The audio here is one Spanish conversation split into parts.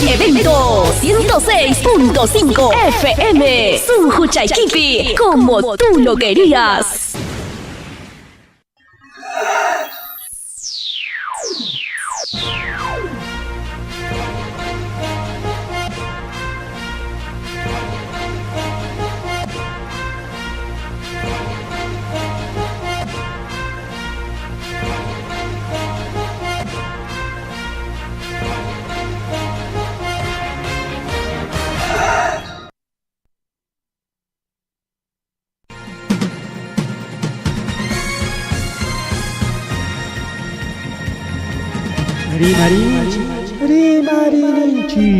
Evento 106.5 FM. Sunju Chaikipi, como tú lo querías. Rimarinchi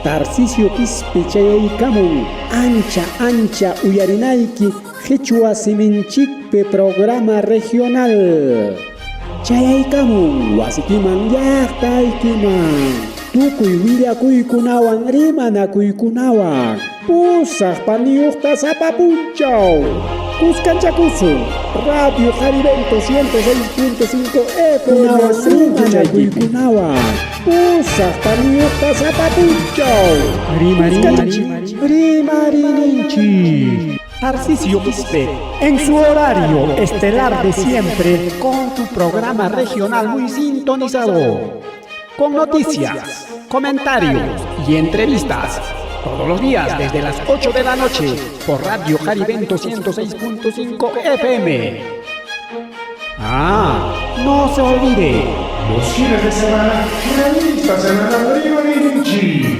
Tarcisio Quispe chayaykamun ancha uyarinayki Quechua Siminchikpe programa regional chayaykamun wasikiman llaqtaykiman tukuy willakuykunawan rimanakuykunawan pusaq paniyuqta sapapunchaw Cuscanchacuzo Radio Jarivento 106.5 FM Rimanakuykunawan pusaq paniyuqta sapapunchaw Rimarinchi Tarcisio Quispe en su horario estelar de siempre con tu programa regional muy sintonizado con noticias, comentarios y entrevistas todos los días desde las 8 de la noche por Radio Jarivento 106.5 FM. No se olvide, los fines de semana, revistas en la Rimarinchi.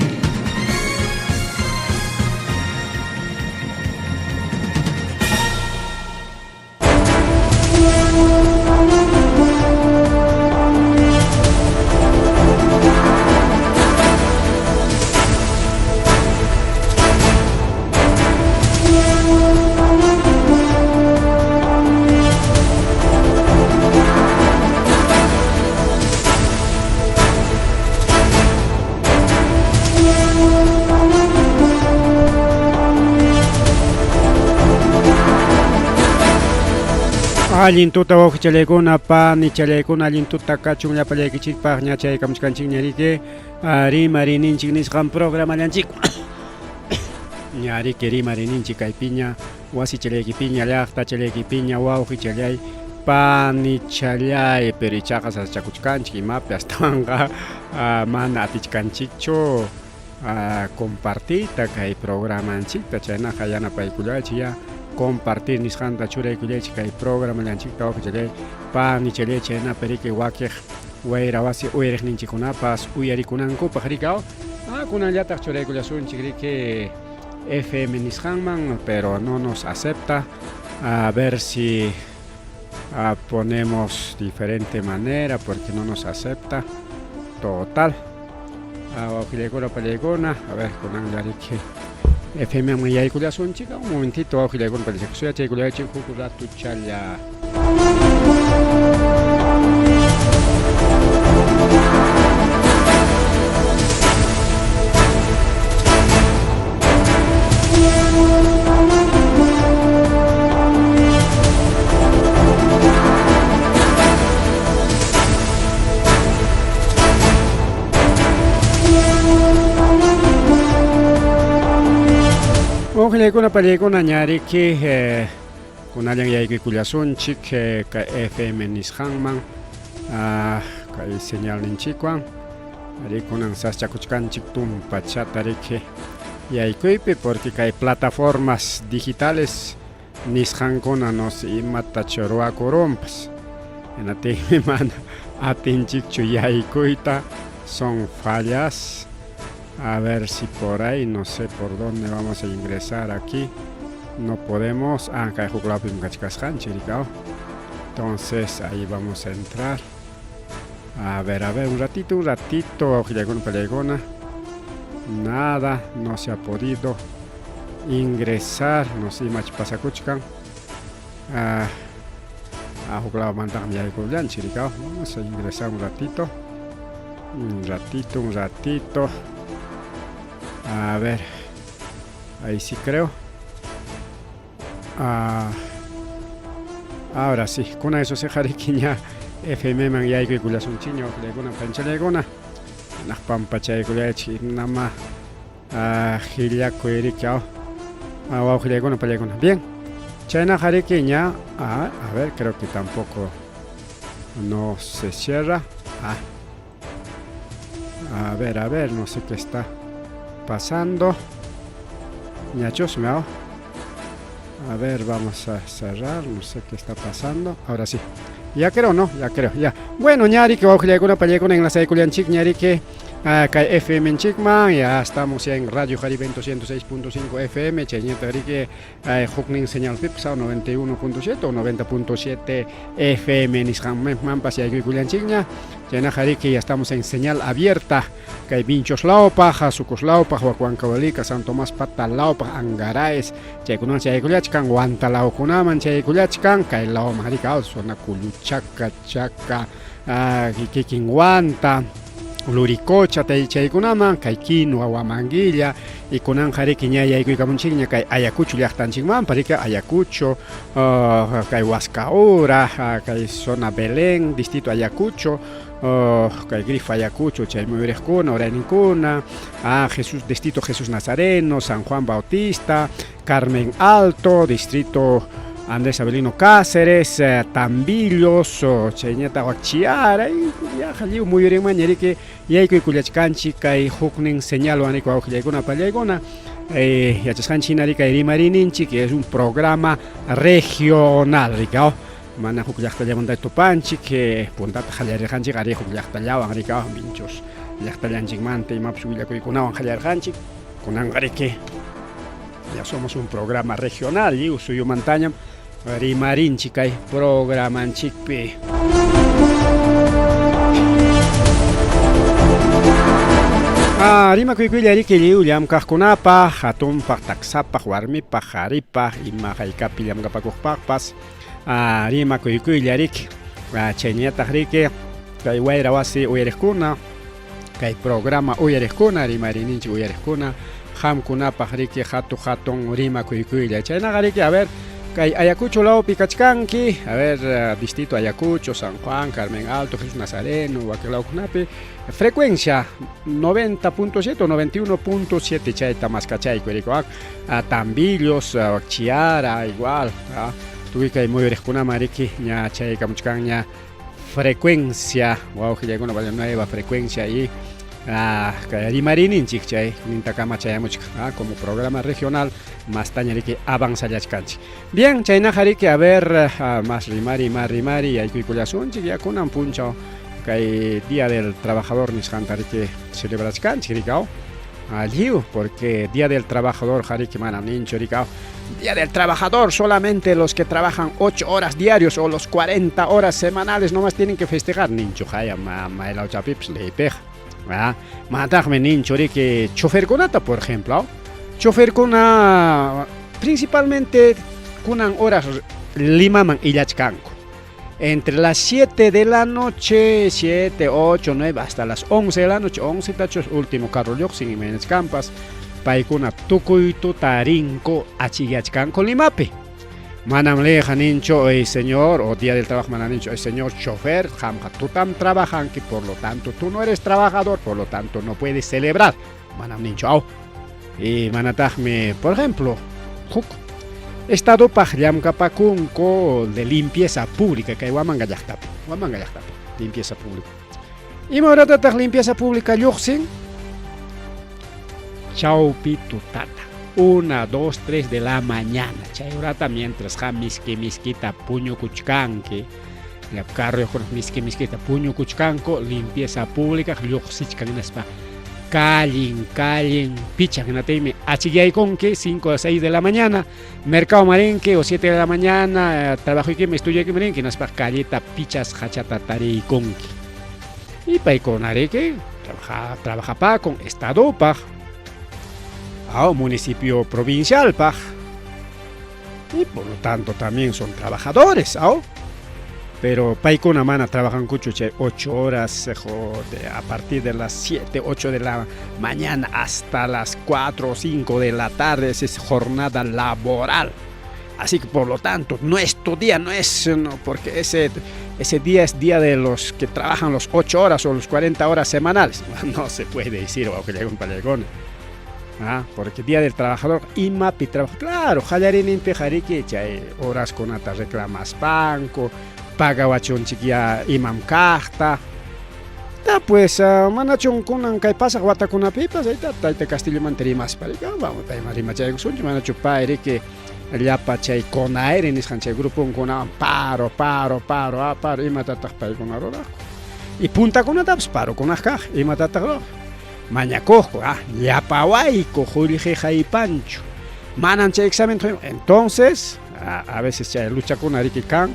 Allintuta challaykuna pani challaykuna allintuta kachun llapallaykichikpaq ña chaykamishkanchik ñariki rimarininchik nisqan programallanchik ñariki rimarininchik kaypiña wasi challaykipiña llaqta challaykipiña wawqi challay pani challay pero ichaqa sasachakuchkanchik imapi astawanqa mana atichkanchikchu compartita kay programanchikta chaynaqa yanapaykullaychik ya compartir nisqanta churaykullaychik kay programallanchikta wawqi pani challay chayna periki wakiq wayra wasi uyariqninchikkunapas uyarikunankupaq rikaw kunallataq churaykullasunchik riki FM nisqanman pero no nos acepta a ver si ponemos diferente manera porque no nos acepta total wawqillaykuna pallaykuna a ver kunanllariki FM mayaykullasunchik un momentito wawqillaykuna pallaykuna suyachaykullaychik huk ratu challa wawqillaykuna pallaykuna ñariki kunallan yaykuykullasunchik kay FM nisqanman kay señal ninchikwan rikunan saschakuchkanchik tumpachata riki yaykuypi porque kay plataformas digitales nisqankuna nos imata chorwakurunpas hinatiymi mana atinchikchu yaykuyta son fallas. A ver si por ahí, no sé por dónde vamos a ingresar aquí. No podemos. Entonces ahí vamos a entrar. A ver, un ratito. Nada, no se ha podido ingresar. No sé, pasacuchcan. Vamos a ingresar un ratito. Un ratito. A ver, ahí sí creo. Ahora sí, con eso se jariquiña FM man yaykuykullasunchik ñawqillaykuna panchallaykuna Nakpampa chaykullachi nama Gillacuerica Gillacuana Payacuna. Bien, China Jariqueña, a ver, creo que tampoco no se cierra. A ver, no sé qué está pasando. Ñachos, me hago. A ver, vamos a cerrar, no sé qué está pasando. Ahora sí. Ya creo, ¿no? Ya creo, ya. Bueno, ñari que vamos a Payacuna en la Saiculian Chic, ñari que FM en Chikman, ya estamos en Radio Jaribento 106.5 FM, Cheñeta Rique, Hukning Señal Pipsa 91.7 o 90.7 FM, Nishan Mampas y Agriculian Chigna, Chena Jarique, ya estamos en señal abierta, que hay Vinchos Laupa, Jasucos Laupa, Juan Cabalica, San Tomás Pata Laupa, Angaraes, Checunan Chayculachkan, Guantalao Kunaman, Chayculachkan, Kailao Maricao, Zona Culuchaca, Chaca, Kikin Guanta. Luricocha Taichaikunama, Kaikin, Huamanguilla, y Kunan Jariquiña y Camunchiña, Kai Ayacucho, Yachtanchingman, Parica, Ayacucho, Kai Huascaura, Kai Zona Belén, Distrito Ayacucho, Kai Grifa Ayacucho, Chaymurejcuna, Oranincuna, Jesús, Distrito Jesús Nazareno, San Juan Bautista, Carmen Alto, Distrito Andrés Avelino Cáceres, Tambillos, Cheñeta Huachiara, y ya Jaliu muy bien mañana que ya hay que Culiachcanchi, que Hukning señalo a Nico Aujilaguna Palegona, Yachascanchinarica y Marininchi, que es un programa regional, Ricao. Mana Hukulachtallaman de Topanchi, que Puntata Jaliarjanchi, Gare Hukulachtallaban, Ricao, Minchos, Yachtallanchigmante y Mapsuilla Kuikunawan Jaliarjanchi, con Angareque. Ya somos un programa regional, y Usuyo Montaña. Rimarin chicay programan chikpi. Rima kuikuillari que liuliam kahkunapa, hatumpa, taxapa, warmipa, jaripa, imajaykapi liamgapakujpakpas. Rima kuikuillarik, cheñeta rike, kay wayrawasi uyarejkuna, kay programa uyarejkuna, rimarininchi uyarejkuna, hamkunapa rike hatun rima kuikuilla. Chayna rike, a ver. Ayacucho Lao Picachcanqui, a ver, Distrito Ayacucho, San Juan, Carmen Alto, Jesús Nazareno, Huaquilao Cunape, frecuencia 90.7 o 91.7, chay Tamascachay, Cuericoac, Tambillos, Chiara, igual, tuvica y muy rescuna mariqui, ña chay Camuchcan, ña frecuencia, wow, que llega una nueva frecuencia ahí. Rimarinin chichay, Nintacama Chayamuchka, como programa regional, más tañarique avanza yachcanchi. Bien, Chayna Jarique, a ver, más rimari, hay que cuyasun, ya con un puncho, que Día del Trabajador Nishantarique celebra chcanchi, ricao, aliu, porque Día del Trabajador Jarique Mananincho, ricao. Día del Trabajador, solamente los que trabajan 8 horas diarios o los 40 horas semanales nomás tienen que festejar, nincho, jaya, maela chapips, le peja. Matajme nincho que chofer conata, por ejemplo, chofer cona principalmente kunan horas limaman illachcanco entre las 7 de la noche, 7, 8, 9 hasta las 11 de la noche, 11 tachos último carro yoxin y menes campas paikuna tukuitu tarinco achigachcanco limape. Manam leja nincho, señor, o Día del Trabajo mananincho, señor chofer, jamja, tú tam trabajan, que por lo tanto tú no eres trabajador, por lo tanto no puedes celebrar. Manam nincho, au. Y manatajme, por ejemplo, Estado pajllam kapacunco de limpieza pública, que wamanga yachtapi, limpieza pública. Y moratataj limpieza pública yuxin, chaupi tutata. 1, 2, 3 de la mañana. Chayorata mientras miskita puño kuchkanque. La carro con miskita puño kuchkanco. Limpieza pública. Lluxichkanaspa. Callin. Pichanateme. Achigay conque 5 a 6 de la mañana. Mercado Marenque o 7 de la mañana. Trabajo y que me estudio que merenque. Naspa calleta pichas hachatatari conque. Y paiconare que trabaja pa con estado pa. Municipio provincial, paj. Y por lo tanto también son trabajadores, pero paikuna mana trabajan 8 horas a partir de las 7, 8 de la mañana hasta las 4 o 5 de la tarde, es jornada laboral. Así que por lo tanto, nuestro día no es, no, porque ese día es día de los que trabajan los 8 horas o los 40 horas semanales. No se puede decir, o que le un palegón. Porque día del trabajador, imapi trabajo. Claro, jayarin impejari que chay horas con ata reclamas banco, paga wachon chiquia imam carta. Pues, manachon kunan kay pasa wata kuna pipas, ahí está Castillo Manteri más para acá, vamos, ahí marima chay sun, manacho paere que llapa chay con aire en ese grupo con paro, y matatas para con arora. Y punta con ataps paro con acá, y matatas. Mañacojo, llapa guayco, jurije y pancho. Manan chay examen, entonces, a veces chay lucha con ariquican,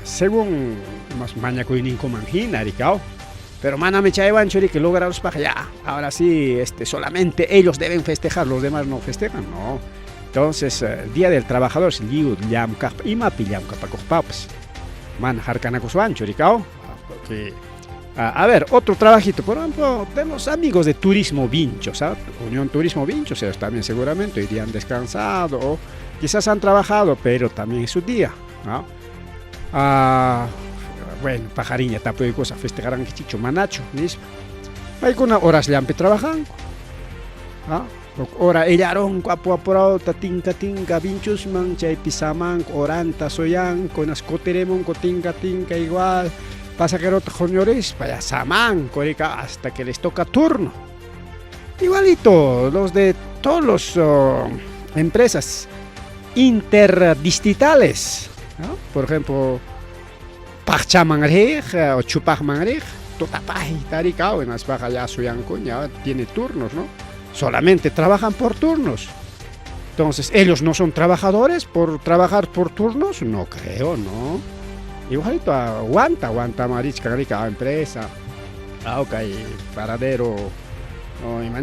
según más mañaco y ninco manjina, aricao. Pero maname chaywan chori que logra los paja ya. Ahora sí, solamente ellos deben festejar, los demás no festejan, no. Entonces, el día del trabajador es liu llam kap y mapi llam kapakos papas. Man harkanakos wan choricao. Porque a ver, otro trabajito, por ejemplo, de los amigos de Turismo Vincho, ¿sabes? Unión Turismo Vincho, ellos también seguramente irían descansado o quizás han trabajado, pero también es su día, ¿no? Bueno, pajariña, tapo de cosas, festejarán que chicho, manacho, mismo. Hay con horas lampe trabajando. Ora ellaron, guapo apurado, tinka, vinchos, mancha, pisaman, oranta, soyan, con ascoteremon, tinka, igual. Pasa que los señores, vaya saman, corica, hasta que les toca turno. Igualito, los de todos los empresas interdistritales, ¿no? Por ejemplo, Pachamanger o Chupajmanger, Totapaj, Taricao, en las bajas ya Suyancuña, tiene turnos, ¿no? Solamente trabajan por turnos. Entonces, ¿ellos no son trabajadores por trabajar por turnos? No creo, ¿no? Igualito aguanta marichka rica empresa. Ok, paradero.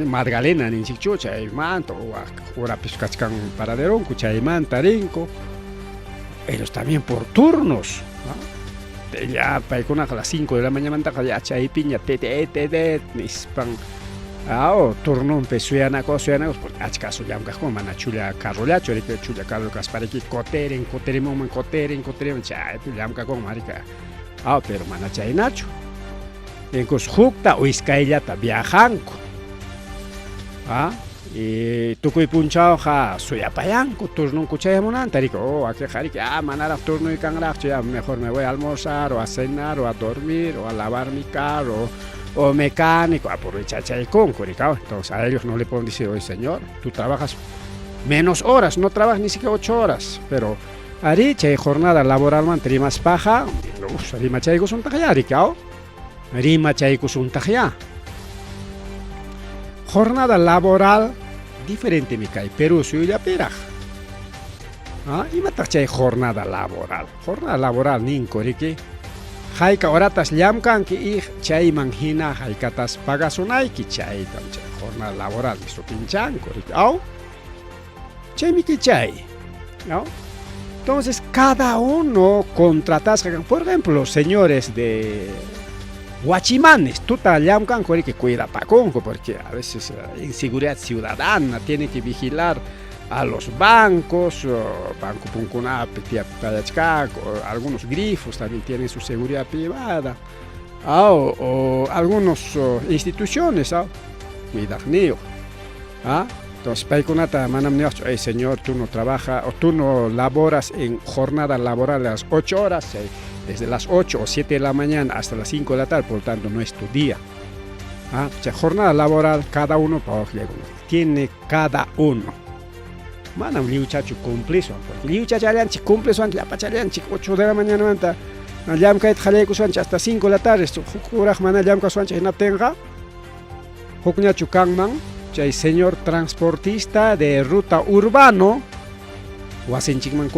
Margalena ni chichucha, el manto, ahora pescachcan paradero, cucha y manta, rinco. Ellos también por turnos. Ya, para con a las 5 de la mañana, ya chay piña, tete, nispan. Turno empezó a nacer, porque acaso ya un cajón, mana chula carrolacho, chula carro caspareki, coteren, chay, ya un cajón, marica. Pero mana chay nacho. En Cosjukta o Iscaillata viajanco. Y tu que punchao ja suyapayanco, turno cuchayamonanta, rico, aquí jarique, manara turno y cangracho, ya mejor me voy a almorzar o a cenar o a dormir o a lavar mi carro. O mecánico, aprovechar el concurricao. Entonces a ellos no le pueden decir, oye señor, tú trabajas menos horas, no trabajas ni siquiera 8 horas, pero ahorita jornada laboral mantri más paja, rima chaico son tajaya, ricao, rima chaico son tajaya. Jornada laboral diferente me cae, Perú suya piraj. Y mata jornada laboral ninco, rique. Haika oratas llamkan que chay manjina haikatas pagasunay que chay jornada laboral eso pinchanco, chay mi que chay, ¿no? Entonces cada uno contratas, por ejemplo, los señores de Huachimanes, tú te llamkan que cuida paconco porque a veces inseguridad ciudadana tiene que vigilar a los bancos, Banco Puncuna, algunos grifos también tienen su seguridad privada, o algunas instituciones, cuidado, entonces, Paikunata, manam señor, tú no trabajas, o tú no laboras en jornada laboral a las 8 horas, desde las 8 o 7 de la mañana hasta las 5 de la tarde, por lo tanto no es tu día. Jornada laboral, cada uno tiene cada uno. Manam liuchachu cumple son, porque liuchachalianchi cumple son, ya pachalianchi 8 de la mañana manta, llamkait jaleku son hasta 5 de la tarde, juraj mana llamka son na tenga, hukñachu kangman, chay señor transportista de ruta urbano, wasinchikman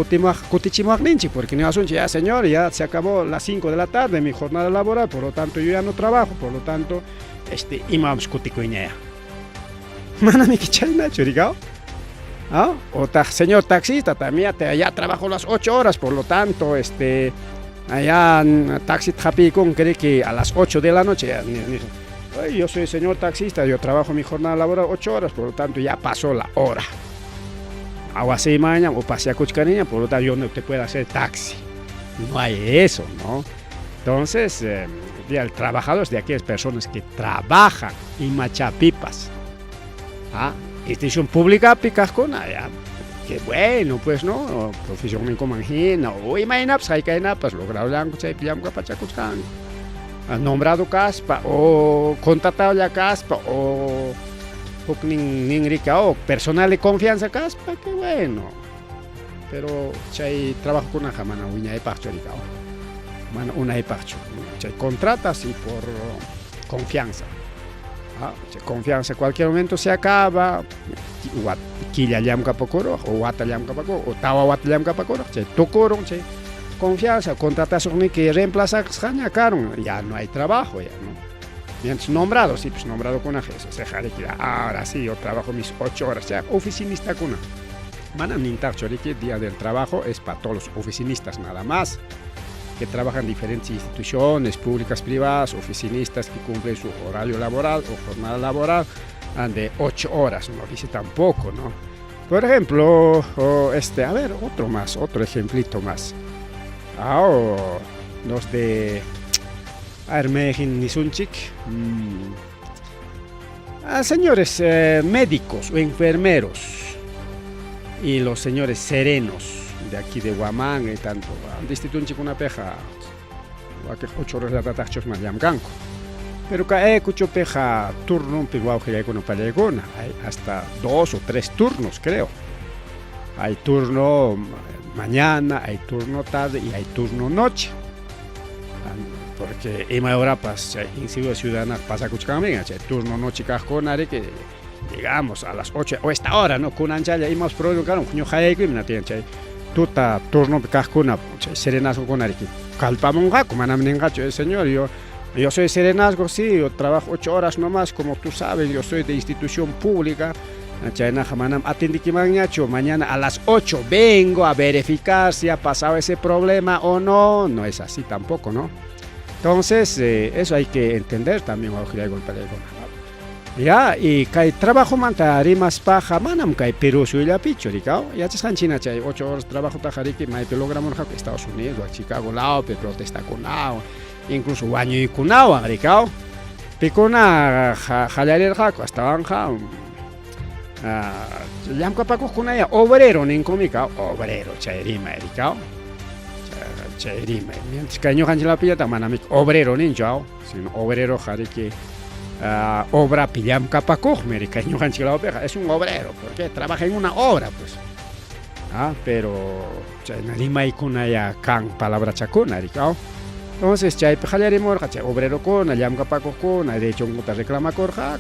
kutichimagninchi, porque no asunchi, ya señor, ya se acabó las 5 de la tarde mi jornada laboral, por lo tanto yo ya no trabajo, por lo tanto, imams kutikuñaya. Manami kichay nacho, digao. Señor taxista, también allá trabajo las 8 horas, por lo tanto, allá en taxi Japicón cree que a las 8 de la noche, yo soy señor taxista, yo trabajo mi jornada laboral 8 horas, por lo tanto ya pasó la hora. Awase mañana o pasea cuchcaniña, por lo tanto yo no te puedo hacer taxi. No hay eso, ¿no? Entonces, el trabajadores de aquellas personas que trabajan en machapipas, institución pública picascona, ya, que bueno, pues no, profesión en comangina, o imagina, pues hay que pues logrado blanco, chay, pillam, capachacuchcan, nombrado caspa, o contratado la caspa, o rica, o personal de confianza caspa, que bueno, pero chay trabajo con una jamana, uña de pacho, bueno, una de pacho, chay contratas y por confianza. Confianza, en cualquier momento se acaba, quilla llam capacoro, o wata llam capacoro, o tawa wata llam capacoro, tocoro, confianza, contratación que reemplaza caro, ya no hay trabajo, ya no. Mientras nombrado, sí, pues nombrado con agencia, se jale que ahora sí, yo trabajo mis 8 horas, ya, oficinista con una. Mana nintar chorique, día del trabajo es para todos los oficinistas nada más, que trabajan en diferentes instituciones públicas, privadas, oficinistas que cumplen su horario laboral o jornada laboral de 8 horas, no dice tampoco, ¿no? Por ejemplo, a ver, otro ejemplito más. Los de Armejin Nisunchik, señores médicos o enfermeros y los señores serenos de aquí de Huamán y tanto, distinto una peja, que 8 horas la tatachos más ganco. Pero que escucho peja turno, pero que hay con palegona, hay hasta 2 o 3 turnos, creo. Hay turno mañana, hay turno tarde y hay turno noche. Porque en ahora pues en Ciudadana pasa cuchcamín, hay turno noche cajconare que digamos a las 8 o esta hora, ¿no? Con anchaya y más problema, claro, coño hay que me tiene tuta turno cajcona, serenazgo con ariki. Calpamonga, como anamnengacho, señor, yo soy serenazgo, sí, yo trabajo 8 horas nomás, como tú sabes, yo soy de institución pública. Mañana a las 8 vengo a verificar si ha pasado ese problema o no. No es así tampoco, ¿no? Entonces, eso hay que entender también. Ya, y que trabajo manta rimas paja, manam que Perú suyo la picho, ¿ricao? Ya te están China, 8 horas trabajo tajariki, me logramos en Estados Unidos, a Chicago, lao, pe protesta con lao, incluso baño y con agua, ¿ricao? Picona, jalar jaco, hasta banja, llam capaco con ella, obrero, ni comica, obrero, chairima, ¿ricao? Chairima, mientras que año la pilla, tamanamic, obrero, ni chao, sino obrero, jariki. Obra pillam capaco, americano es un obrero, porque trabaja en una obra, pues. Pero en Lima hay con ya can palabra chacona, ¿no? Entonces, chay pejalere morja, chay obrero con, allam capaco con, de hecho un te reclama corja,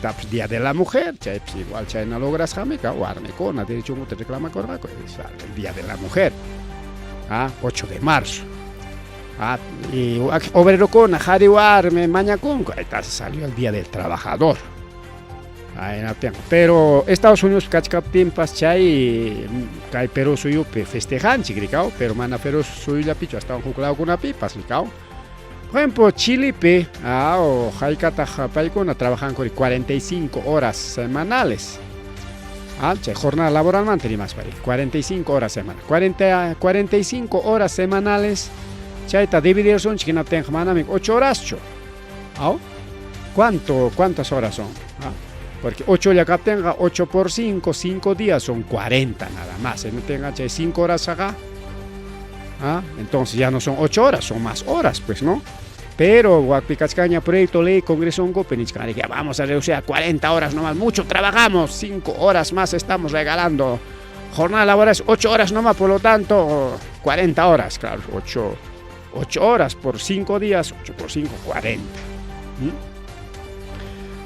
taps día de la mujer, chay igual chay no logras jamica, o arme con, de hecho un te reclama corja, el día de la mujer, 8 de marzo. Y obrero con jariwarme mañacón, salió el día del trabajador. Pero Estados Unidos cachcaptimpas chay cay Perú suyo festejan chigricao, pero mana Perú suyo la picho hasta un juclado con una pipas licao. Por ejemplo, Chile o jaicata japaicona trabajan con 45 horas semanales. Jornada laboral mantenimos para 45 horas semanales. 45 horas semanales. Chaita dividir son chiquina tenga manami 8 horas cho. ¿Cuántas horas son? Porque 8 ya tenga 8 por 5, 5 días son 40 nada más. No tenga 5 horas acá. Entonces ya no son 8 horas, son más horas, pues, ¿no? Pero Huacpicachcaña proyecto ley Congreso en Copenhague, que vamos a reducir a 40 horas nomás. Mucho trabajamos, 5 horas más estamos regalando. Jornada laboral es 8 horas nomás, por lo tanto 40 horas, claro, 8 horas por 5 días, 8 por 5, 40.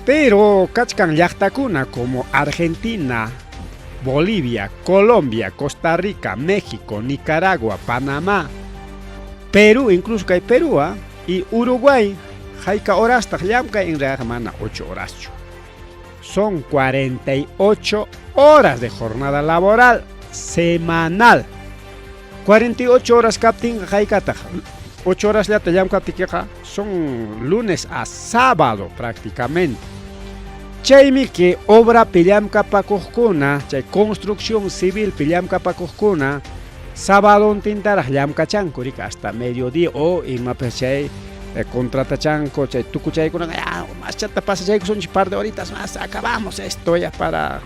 Pero Cachcan Yachtacuna como Argentina, Bolivia, Colombia, Costa Rica, México, Nicaragua, Panamá, Perú, incluso que hay Perú, y Uruguay, Jaica horas, Tajamca en Reajamana, 8 horas. Son 48 horas de jornada laboral semanal. 48 horas capting Jaicata. 8 horas ya te llaman captiqueja. Son lunes a sábado prácticamente. Chaymi que obra pillamkapakuqkuna, chay construcción civil pillamkapakuqkuna, sábado tintaraj llamkachanku rika hasta mediodía o imapas chay contratachanku chay tukuchaykuna más chata pasachayku son par de horitas más acabamos esto ya para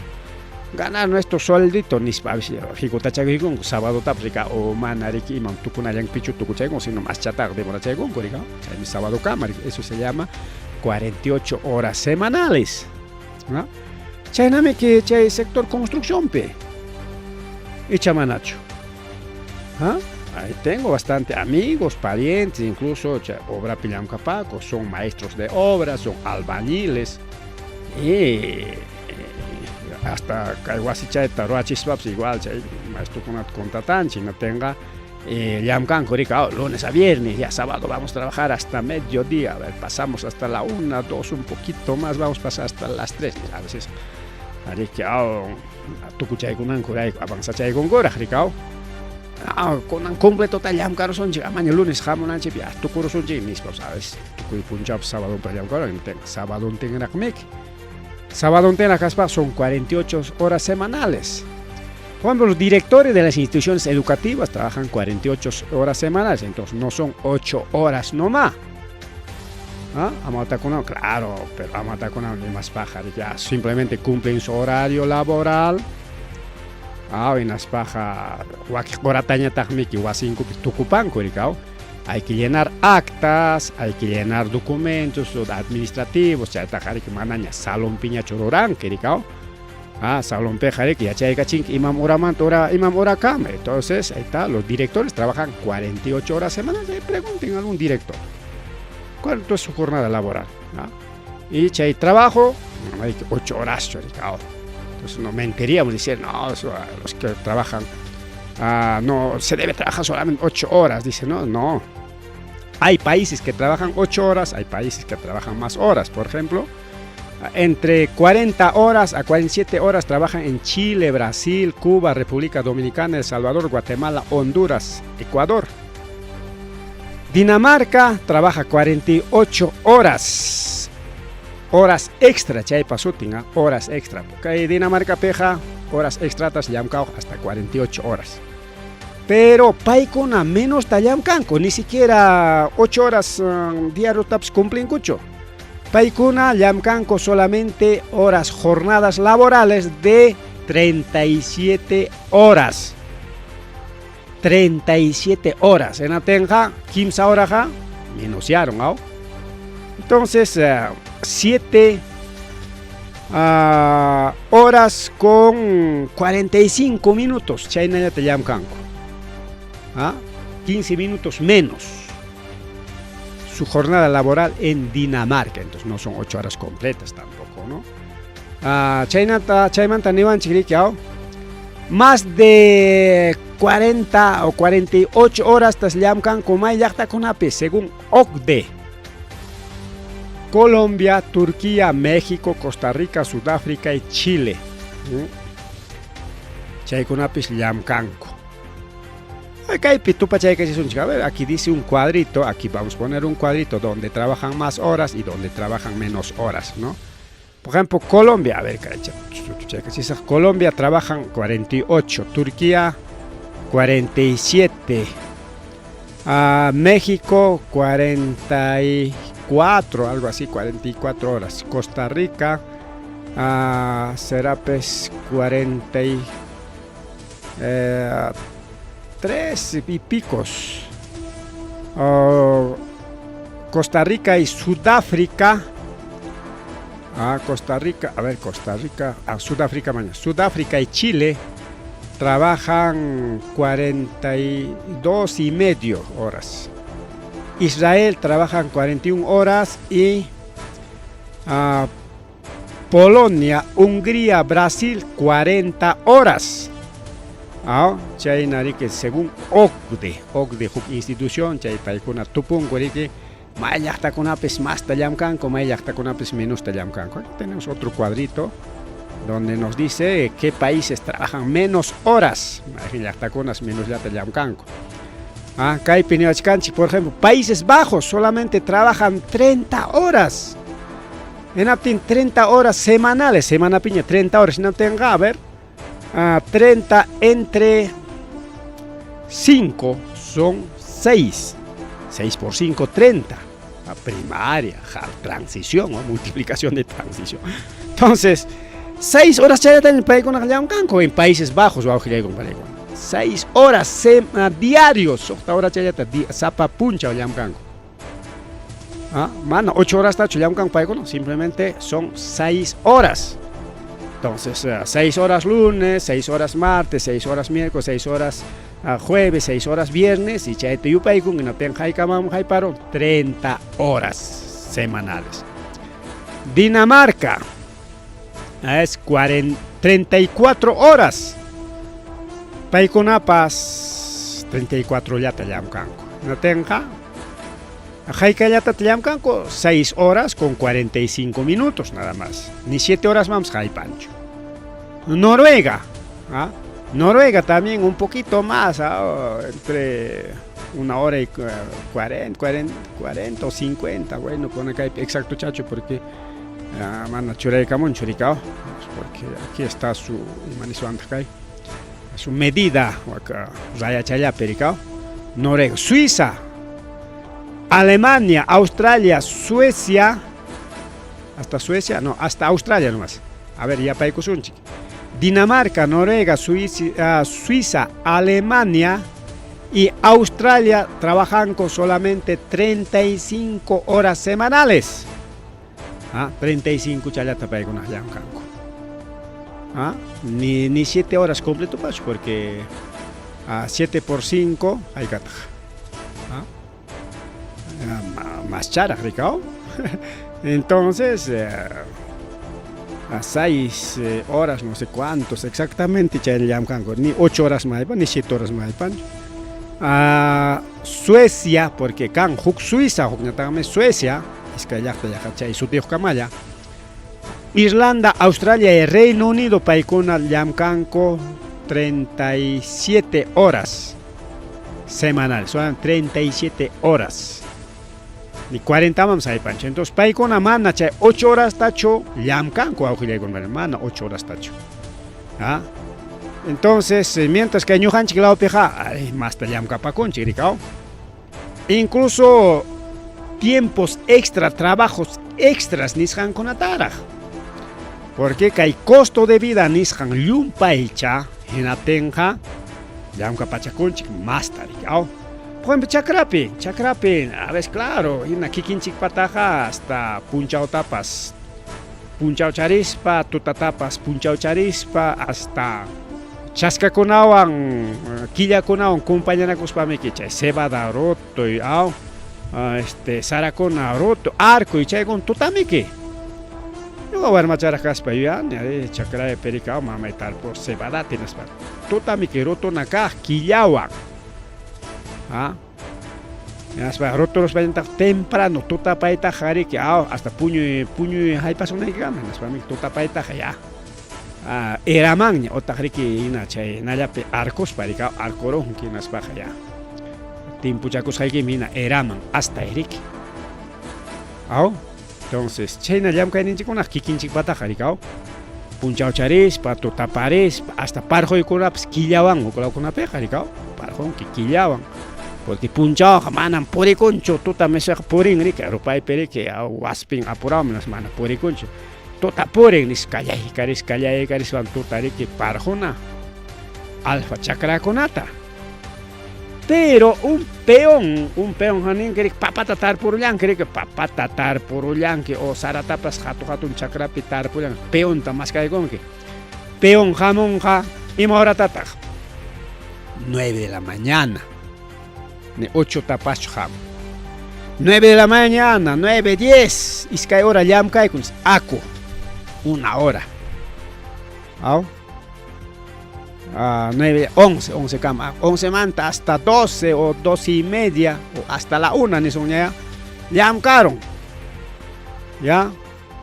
ganar nuestro sueldito nispa hikutachayku sábado tap rika o manariki imam tukunayan pichu tukuchayku sino más chata demorachayku rika chay sábado cámara eso se llama 48 horas semanales, ¿no? Chaynami que chay sector construcción pe y chamanacho. ¿Ah? Ahí tengo bastante amigos, parientes, incluso obra pillamkapaco, son maestros de obra, son albañiles y hasta kaiwasi chay taruachispaps igual chay maestro con contratanchi no tenga llamkanko rika lunes a viernes, ya sábado vamos a trabajar hasta mediodía, a ver, pasamos hasta la 1, 2, un poquito más, vamos a pasar hasta las 3, a veces que tukuchaykunan kuray avanzachaygun goraj rika con completo tallam caro son chica mañana lunes jamón anche ya tu curo son chimis pues sabes tu punjab sábado tallam caro sábado tenga mek sábado tenga caspa son 48 horas semanales. Por ejemplo, los directores de las instituciones educativas trabajan 48 horas semanales, entonces no son 8 horas nomás. ¿Ah? Amatakuna, claro, pero Amatakuna ni más paja, ya simplemente cumplen su horario laboral. En las pajas, Guarataña Tajmiki, Huacinco, Tucupán, hay que llenar actas, hay que llenar documentos administrativos, Chaytajari que manaña Salón Piña Chororán, Kirikao. Salón Pejare que ya chayka chink imam ora imam ora cama. Entonces, ahí está, los directores trabajan 48 horas semanales. Pregunten a algún director cuánto es su jornada laboral. Y chay trabajo, hay 8 horas, entonces no mentiríamos decir, no, los que trabajan, no, se debe trabajar solamente 8 horas. Dice, no. Hay países que trabajan 8 horas, hay países que trabajan más horas. Por ejemplo, entre 40 horas a 47 horas trabajan en Chile, Brasil, Cuba, República Dominicana, El Salvador, Guatemala, Honduras, Ecuador. Dinamarca trabaja 48 horas. Horas extra, chay pasutin, horas extra. Porque Dinamarca peja horas extratas llamkao hasta 48 horas. Pero paikuna menos tallamkanko, ni siquiera 8 horas diario taps cumplen cucho. Paikuna llamkanko solamente horas, jornadas laborales de 37 horas. 37 horas. En Atenja, 15 horas ja, menosyaron, ¿no? Entonces, 7 horas con 45 minutos. Chayna ya te llamkanko. 15 minutos menos. Su jornada laboral en Dinamarca, entonces no son 8 horas completas tampoco, ¿no? Chaymanta Nivan Chirikiao, más de 40 o 48 horas tas llamkan komay yakta kunapi, según OCDE. Colombia, Turquía, México, Costa Rica, Sudáfrica y Chile. Chay kunapis llamkanko. Aquí dice un cuadrito, aquí vamos a poner un cuadrito donde trabajan más horas y donde trabajan menos horas, ¿no? Por ejemplo, Colombia, a ver, Colombia trabajan 48, Turquía 47, México 44, algo así, 44 horas, Costa Rica será pues 43 y picos. Costa Rica y Sudáfrica. Sudáfrica y Chile trabajan 42 y medio horas. Israel trabajan 41 horas y Polonia, Hungría, Brasil 40 horas. Chayna que según OCDE institución chay paikuna tupun que mayakta kunapis más tallamkanko, mayakta kunapis menos tallamkanko. Tenemos otro cuadrito donde nos dice qué países trabajan menos horas, mayakta kunas menos ya tallamkanko. Por ejemplo, Países Bajos solamente trabajan 30 horas. En aptin 30 horas semanales, semana piña 30 horas, no tenga, a ver, 30 entre 5 son 6, 6 por 5, 30, la primaria, transición o multiplicación de transición. Entonces, 6 horas ya en el país con en Países Bajos, 6 horas diarios, ahora ya sapa puncha mano, 8 horas está simplemente son 6 horas. Entonces, 6 horas lunes, 6 horas martes, 6 horas miércoles, 6 horas jueves, 6 horas viernes, y ya te yupaikun, y no tenga paro 30 horas semanales. Dinamarca es 34 horas. Paikunapas 34 ya te llaman. No tenga. Haikayata te llaman 6 horas con 45 minutos nada más. Ni 7 horas vamos a Pancho. Noruega. Noruega también un poquito más, entre 1 hora y 40 o 50. Bueno, pone acá exacto chacho porque porque aquí está su medida. Noruega, Suiza, Alemania, Australia, Suecia, hasta Australia nomás. A ver, ya para Ikusunchi. Dinamarca, Noruega, Suiza, Alemania y Australia trabajan con solamente 35 horas semanales. 35 chalata para con ni 7 horas completo pacho porque 7 por 5 hay que más chara, Ricardo. Entonces, a 6 horas, no sé cuántos exactamente, ni 8 horas más, ni 7 horas más. Suecia, porque can Suiza, Suecia, es que ya su tío Camaya. Irlanda, Australia y Reino Unido, paikuna llamcanco 37 horas semanales, son 37 horas. Ni 40 vamos a ir, Pancho. Entonces, paikuna mana, 8 horas tacho, llamcanco, aujile con hermana, 8 horas tacho. Entonces, mientras que año hanchi la opeja, más te llamca pa con chiricao. Incluso tiempos extra, trabajos extras, nishan con atara. Porque hay costo de vida nishan yumpaicha en atenja llamca pachaconchi más taricao. Por ejemplo, chakrapi, a veces claro, y una kikinchik pataja hasta punchao tapas, punchao charispa, tutatapas, punchao charispa, hasta chasca conawan, quilla conawan, compañera cospame que chay cebada roto y saracona roto, arco y chay con tutamike. Yo voy a ver machara caspa ya, chakra de pericao, mamá y tal por cebada tienes para tutamike roto naka, quillawan. Roto los vayan temprano, tota paita jari que hasta puño hay paso una gama, nas para mí tota paita ya. Era magna o tajri que ina chay naya arcos para arcoro que nas baja ya. Tiempo chacos hay que mina eraman hasta erik. Entonces chena yam kainin chico na kikinchik pata jari cao. Punchao charis pa tota pares hasta parjo y colaps quillaban o colau con una peja jari cao. Parjo que quillaban. Porque punchao manan pori concho tota mesa poring rik rupai pere que wasping apuram nas mana pori concho. Tota poring nis kallai van tota rik parjona. Alfa chakra conata. Pero un peón hanin que papatatar por ullán, que papatatar por ullán que o saratapas un chakra pitar por ullán, peón tamas que con que peón jamonja y mahora tata 9 de la mañana, de 8 tapas jam 9 de la mañana, 9, 10, y que hora yam kai con aco 1 hora. 9, 11 cama, 11 manta hasta 12 o 12 y media o hasta la 1 ni son ya amcaron. Ya,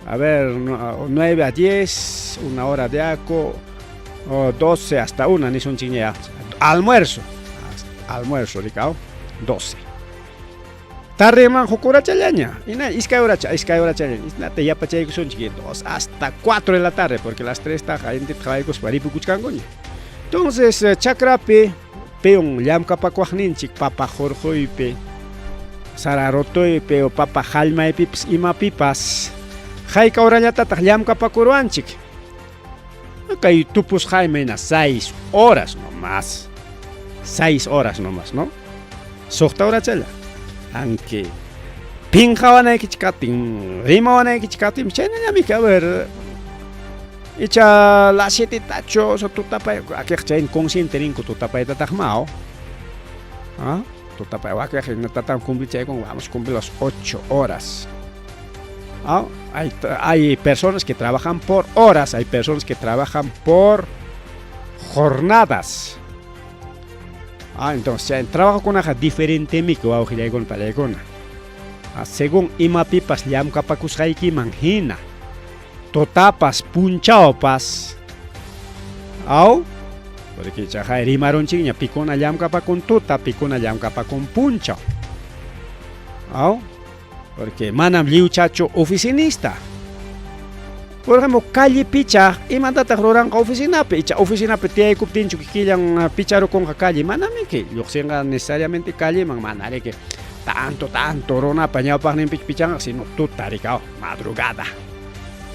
a ver, 9 a 10, 1 hora de aco, o 12 hasta 1 ni son chiña. Almuerzo, ricao, 12. tarde man hukura chalaña, ina iskay hora chalaña, isna te yapa chay son chiquitos hasta 4 de la tarde, porque las 3 está gente trabajo para ir puchkangoña. Entonces chakrape peon llamka pakuajninchik papa jorjoype sararotoype o papa jalmaypipas imapipas hayka horallatataq llamka pakuruanchik. Kay tupus jaimena 6 horas nomás. 6 horas nomás, ¿no? Sohta hora chala. Aunque pinjawanaykichikatin, rimawanaykichikatin, chaynallami a ver. Echa las 7 tachos o tutapay, aquí chayn consciente rinco tutapay tatajmao. ¿Ah? Tutapay wakaj no tatan cumplir chay con vamos a cumplir las 8 horas. ¿Ah? Hay personas que trabajan por horas, hay personas que trabajan por jornadas. Entonces, trabajo con una diferente mico, con palegona. Según imapipas llam kapakus haiki manjina. Totapas punchaopas. Porque chaja rimaron chiña picona llam kapakun tuta, picona llam kapakun puncha. Porque manam liu chacho oficinista. Por ejemplo, calle picha, y manda roran oficina picha, oficina petia kuptinchu que quillan picharo con calle, maname que yo tenga necesariamente calle, manare que tanto rona pañado para ni pichan, sino tú taricao, madrugada.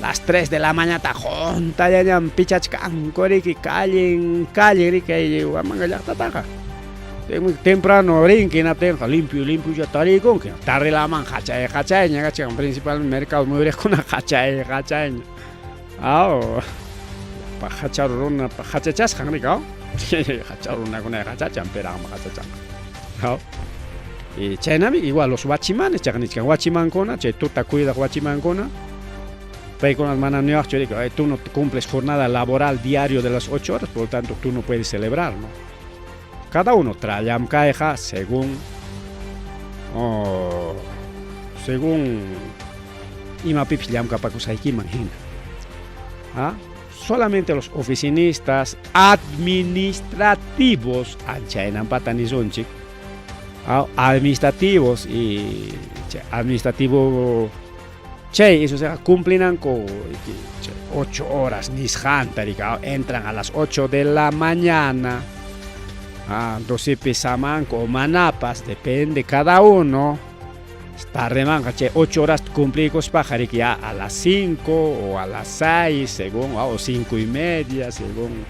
Las 3 de la mañana ta junta ya pichachkan, core que calle, que manga ya tataka. Temprano rinque na tenga limpio ya tarico, que tarde la man hacha, principal mercado muy con hacha. Hacharuna, hachachas, hangricao. Hacharuna con hachachan, pero hachachan. Y chaynami igual los guachimanes, chagnichkan guachimancona, che tú te cuidas guachimancona. Pero con las manos no tú no cumples jornada laboral diario de las 8 horas, por lo tanto tú no puedes celebrar, ¿no? Cada uno trae caeja según imapips llam kapakusayki imagina. Solamente los oficinistas administrativos administrativos y administrativo eso se cumplen con 8 horas entran a las 8 de la mañana. Entonces pesaman con manapas, depende cada uno. Está remanga, 8 horas cumplimos pajarik ya a las 5 o a las 6, según, o 5 y media, según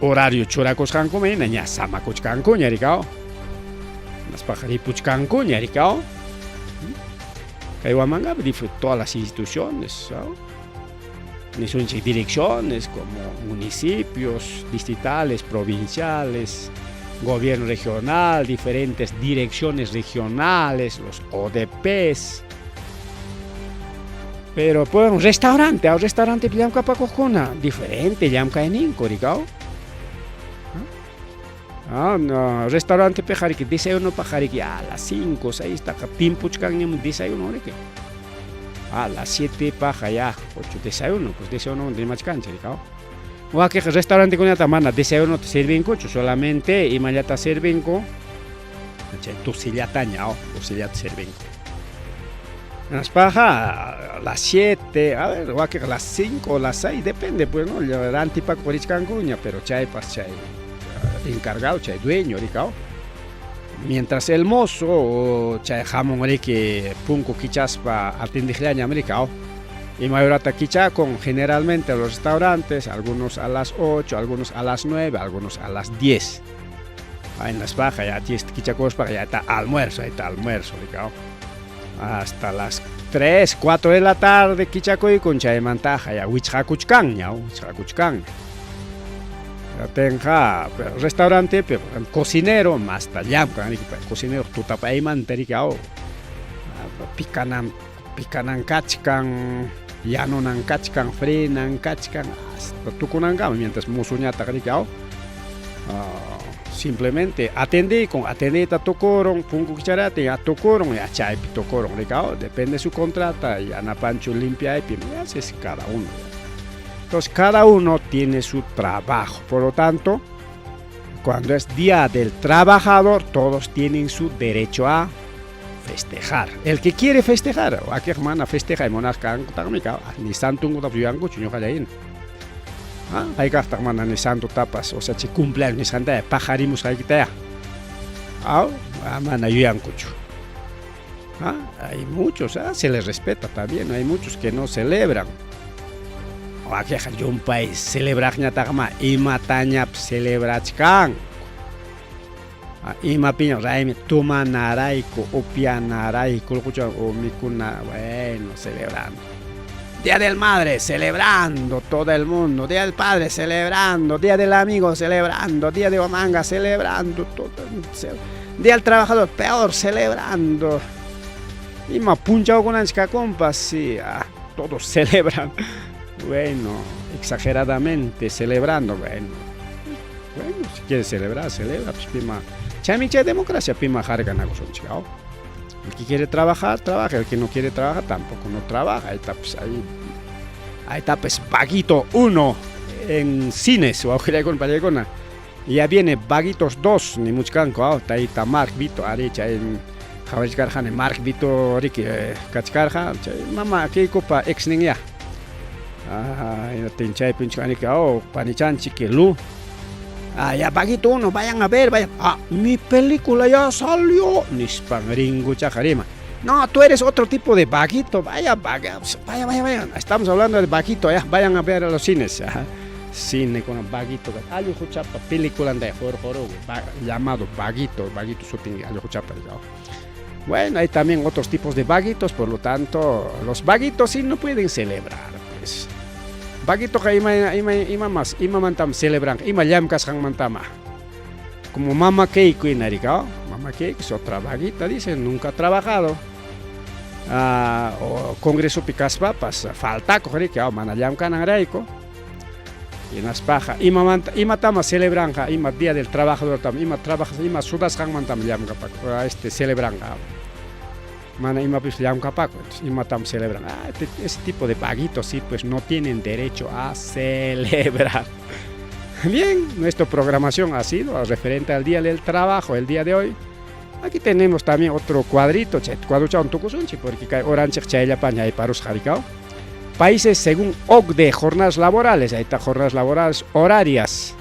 horario churacos cancumen, ya samacos cancuña, ricao. Las pajaripuch cancuña, ricao. Kaiwamanga, todas las instituciones, ni son direcciones como municipios, distritales, provinciales, gobierno regional, diferentes direcciones regionales, los ODPs. Pero pues un restaurante llamka pakojona, diferente llamka en incoricao. No, restaurante pejariki, desayuno pajariki a las 5, 6, taca pimpuchkan desayuno, a las 7 paja ya, 8 desayuno, pues desayuno de machcancha, o a que restaurante con esta mana desayuno te sirven cocho solamente y mañana te sirven con tu silla tañao o silla te sirven las paja a las 7 a ver o a que a las 5 o las 6 depende pues no el antipa corichanguña pero chay pas chay encargado chay dueño ricao mientras el mozo chay jamón que punco quichaspa atendijlaña americao. Y mayorata quicha con generalmente los restaurantes, algunos a las 8, algunos a las 9, algunos a las 10. En las bajas ya quicha cospa ya está almuerzo, ricao. Hasta las 3, 4 de la tarde quicha coi con chay mantaja ya huichacuchcan. Ya tenga restaurante, pero cocinero más tallam, cocinero tutapayman tericao. Picanan kachkan, llanonan kachkan, frenan kachkan, hasta tukunanga, mientras musuñata ricao. Simplemente atendí a tocoron, punco kicharate, a tocoron, y a chaipi tocoron, ricao. Depende de su contrata, y a pancho limpia y es cada uno. Entonces cada uno tiene su trabajo, por lo tanto, Cuando es Día del Trabajador, todos tienen su derecho a festejar. El que quiere festejar, aquí hermana festeja y monasca, ni santo un yuango, chuño jayain. Hay que estar hermana ni santo tapas, o sea, si cumpleaños ni santa, pajarimos hay que te. Mana yuango. Hay muchos, se les respeta también, hay muchos que no celebran. O aquí hay un país celebrachnya tagma imataña celebrachkan. Ima piña raimi tuma naraiko opia naraiko o mikuna, bueno, celebrando. Día del Madre, celebrando todo el mundo. Día del Padre, celebrando. Día del Amigo, celebrando. Día de Omanga, celebrando. Todo. Día del Trabajador, peor, celebrando. Y me punchado con las compas, sí, todos celebran. Bueno, exageradamente celebrando, bueno, si quieres celebrar, celebra, pues pima. Chamicha democracia, pima jarga na son chao. El que quiere trabajar, trabaja, el que no quiere trabajar, tampoco no trabaja. Ahí está pues Vaguito 1 en cines, o aunque con Pallegona. Y ya viene Vaguitos 2, ni muchcanco, ahí está Mark Vito, arecha en Javier Carjane, Mark Vito, Ricky, Cachcarja, mamá, ¿qué copa ex niña? Tinchay pinchani que panichanchi que lu. Ya Vaguito 1, vayan a ver, vayan. Mi película ya salió. Nispan ringo chajarima. No, tú eres otro tipo de Vaguito. Vaya. Estamos hablando de Vaguito, ya. Vayan a ver a los cines. Cine con Vaguito. Algo chapa, película de horror llamado Vaguito shooting, algo chapa. Bueno, hay también otros tipos de vaguitos, por lo tanto, los vaguitos sí no pueden celebrar, pues. Vaguito que ima mantam celebran, ima llamkas hang mantama. Como Mama Keiko y Naricao, Mama Keiko es otra vaguita, dice, nunca ha trabajado. O Congreso Picas Papas, falta coger que mana llamkan angraico. Y nas paja, ima tama celebran, ima Día del Trabajador tam, ima trabajas, ima sudas hang mantam llamka celebran. Mana ima pues llamka paco, ima tam celebran. Ese tipo de vaguitos sí pues no tienen derecho a celebrar. Bien, nuestra programación ha sido referente al Día del Trabajo, el día de hoy. Aquí tenemos también otro cuadrito, cuadro un tocusunchi, porque oranche chaya paña y parus jaricao. Países según OCDE, jornadas laborales, ahí está jornadas laborales horarias.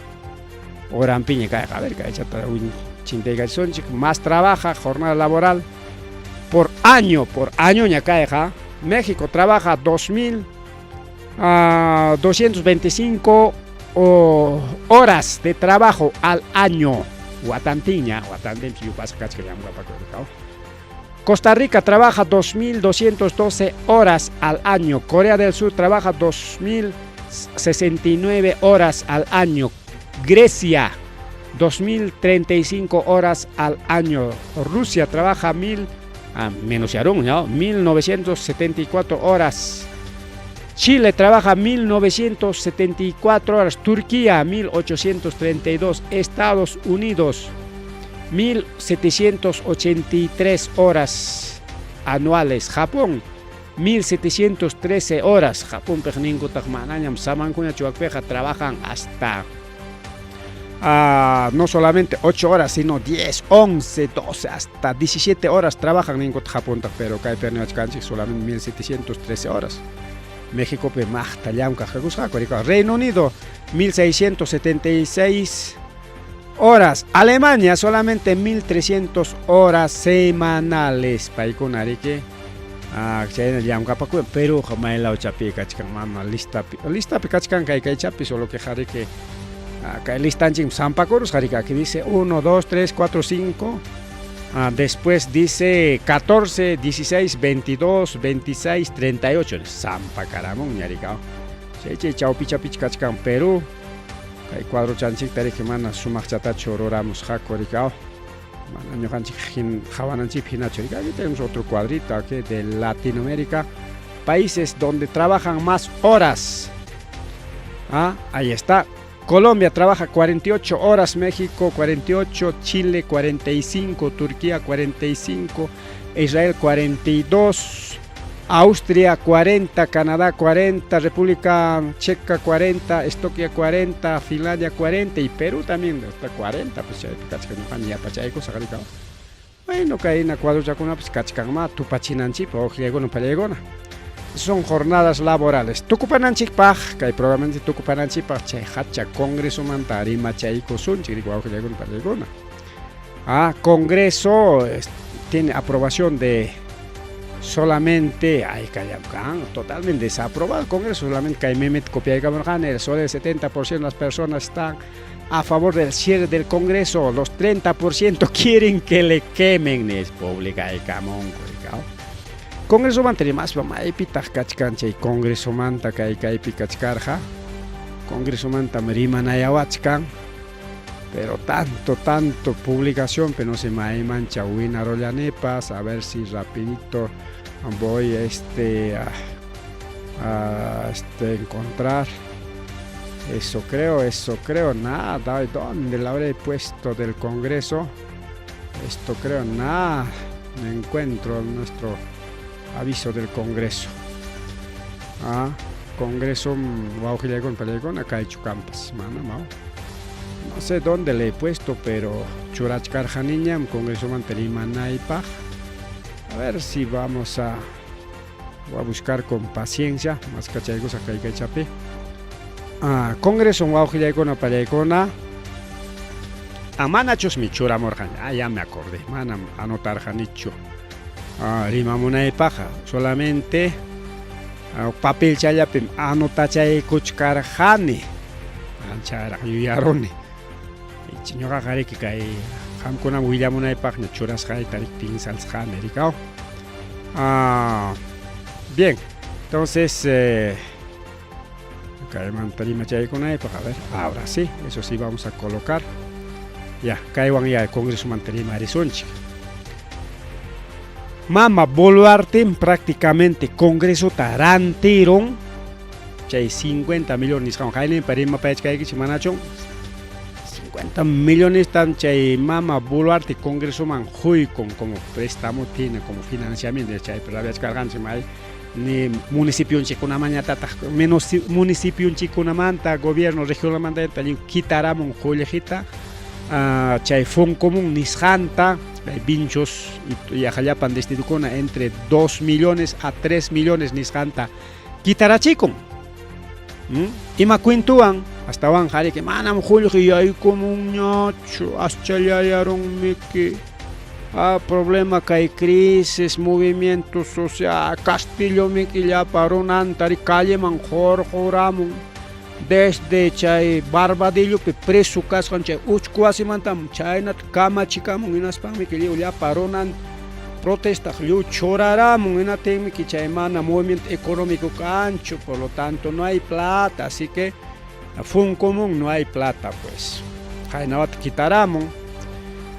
Oran piña, a ver, un chinte más trabaja, jornada laboral por año ya caeja. México trabaja 2.225 horas de trabajo al año. Costa Rica trabaja 2.212 horas al año. Corea del Sur trabaja 2.069 horas al año. Grecia 2.035 horas al año. Rusia trabaja 1.974 horas. Chile trabaja 1.974 horas. Turquía 1.832. Estados Unidos 1.783 horas anuales. Japón 1.713 horas. Japón trabajan hasta no solamente 8 horas, sino 10, 11, 12, hasta 17 horas trabajan en Japón, pero solamente 1.713 horas. México, Reino Unido, 1.676 horas. Alemania, solamente 1.300 horas semanales. Perú, solo que acá listan Sampa Corus, que dice 1, 2, 3, 4, 5. Después dice 14, 16, 22, 26, 38. Sampa Caramón, Yaricao. Chau picha pichcachcan Perú. Hay cuadro chanchik tarike mana sumak chatacho roramos jacoricao. Mana ñojanchik jawananchik hinacho. Aquí tenemos otro cuadrito aquí de Latinoamérica. Países donde trabajan más horas. Ahí está. Colombia trabaja 48 horas, México 48, Chile 45, Turquía 45, Israel 42, Austria 40, Canadá 40, República Checa 40, Estonia 40, Finlandia 40 y Perú también hasta 40, pues ya pachaico sacaricao. Bueno, que hay en Ecuador ya con pues cachcama, tu pachinanchi, o no pelegona. Son jornadas laborales. Tucupananchikpaj, que hay programas de Tucupananchikpaj, chay hacha congreso mantari machaico sun, chirico o pelegona. Congreso tiene aprobación de solamente totalmente desaprobado el Congreso, solamente que hay Mehmet Copia el solo el 70% de las personas están a favor del cierre del Congreso, los 30% quieren que le quemen, es pública y camón, Congreso manteri más vamos a pitar cachcancha y Congreso manta que hay picachcarja, Congreso manta merimanayawachkan, pero tanto publicación, pero no se me mancha huina rollanepas, a ver si rapidito voy a encontrar. Eso creo, nada, ¿dónde la habré puesto del Congreso? Esto creo, nada, no encuentro nuestro aviso del Congreso. Congreso, acá hay chucampas, no sé dónde le he puesto, pero Churachkarjaniñam, Congreso Manterimanaipa. A ver si vamos a buscar con paciencia, más cachaigos acá hay que chape. Congreso Waujilaicona Palaicona. Amanachos Michura Morjan, ya me acordé, manam anotar Janicho. Rimamunaipaja, solamente papel chayapim anotachay kuchkarjani. Anchara yuyaroni. Señora Jare que cae Hamkona Williamuna y Pagna Churas Jai Tarik Tinsals Han Ericao. Bien, entonces Caeman Tarima Chaikona y para ver, ahora sí, eso sí vamos a colocar. Ya, Caiwan ya el Congreso Manterima Arizonchi. Mama Boluarte prácticamente Congreso Tarantiron. Chay 50 millones Jaime Parima Pachkai Chimanachon. 50 millones tan chay mama Boluarte Congreso man huy como préstamo tiene como financiamiento de chay pero la vez cargan se mai ni municipio chico una mañana menos municipio chico una manta gobierno regional manta también quitaramos joyejita chay fon común nisjanta hay pinchos y ajayapan de institucona entre 2 millones a 3 millones nisjanta quitará chico y me cuentuan hasta van jari que manam julio y hay como un ñacho hasta yaron me que problema que hay crisis movimiento social Castillo me que ya paró antari calle man joramun desde chay barbadillo pe preso cascan chay uchcuasi mantam chayna kama chikamun inas pan me que ya paró nan protesta yo choraramun en atemi que chay mana movimiento económico cancho, por lo tanto no hay plata, así que fue un común, no hay plata pues. Jainawat quitaramos,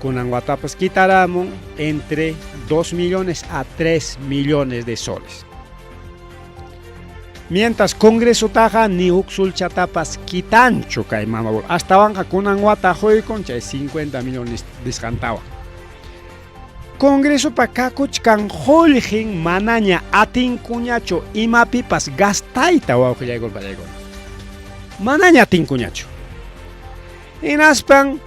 con anguatapas quitaramos entre 2 millones a 3 millones de soles. Mientras Congreso taja ni uxul chatapas quitancho caimama hasta banca con anguata hoy con 50 millones descantaba. Congreso pakakuch kan holhin manaña atin cuñacho ima pipas gastaita wauqillay golpallaykuna. Manaña atin cuñacho. En aspan